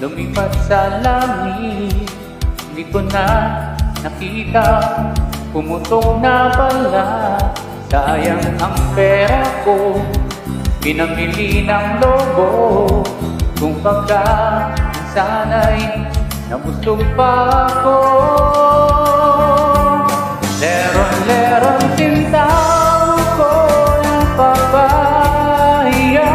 lumipat sa langit. Di ko na nakita, pumutok na pala. Sayang ang pera ko, pinamili ng lobo. Kung pagka sana'y nabusog pa ako. Leron-leron tintaw ko ng papahiyan.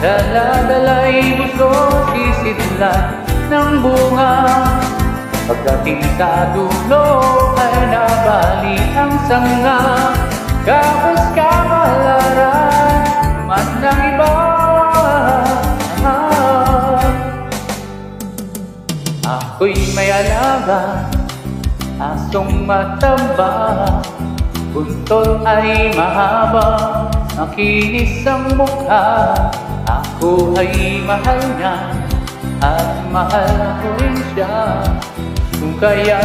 Dala-dala'y gusto sisidlan ng bunga. Pagdating sa dulo ay nabali ang sanga. Kapos kapalaran man ng iba. Ako'y may alaga, asong mataba. Buntol ay mahaba, makinis ang mukha. Ako ay mahal niya at mahal ko rin siya. Kung kaya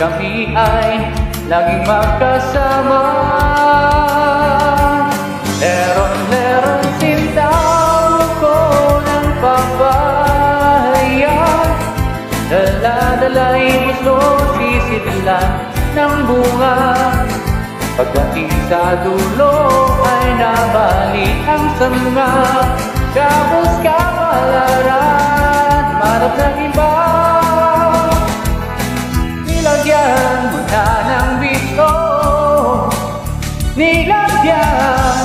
kami ay laging magkasama. Leron-leron sintaw ko ng papahayan. Dala-dala'y gusto sisidlan ng bunga. Pagdating sa dulo ay nabali ang sanga. Kapos kapalaran, manap ng iba. Nilagyan mo na ng bisto, nilagyan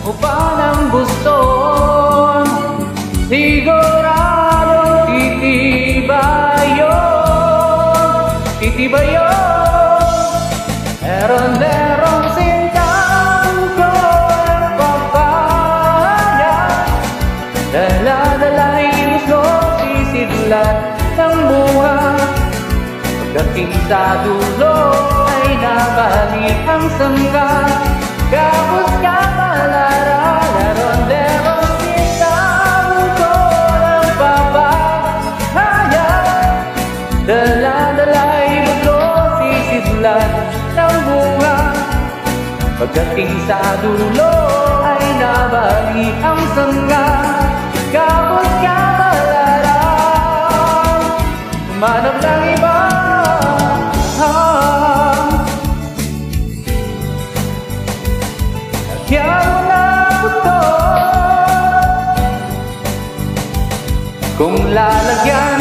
mo pa ng buston. Sigurado titibayon, titibayon. Leron-leron sintang ko ang papaya. Dala-dala'y gusto sisidlan ng bunga. Pagdating sa dulo ay nabali ang sangka. Kapos kapalaran, leron-leron sintang ko ang papaya. Dala-dala'y gusto sisidlan ng bunga. Pagdating sa dulo ay nabali ang sanga. Kapos kapalaran, manap ng iba. Lagyan mo na buto. Kung lalagyan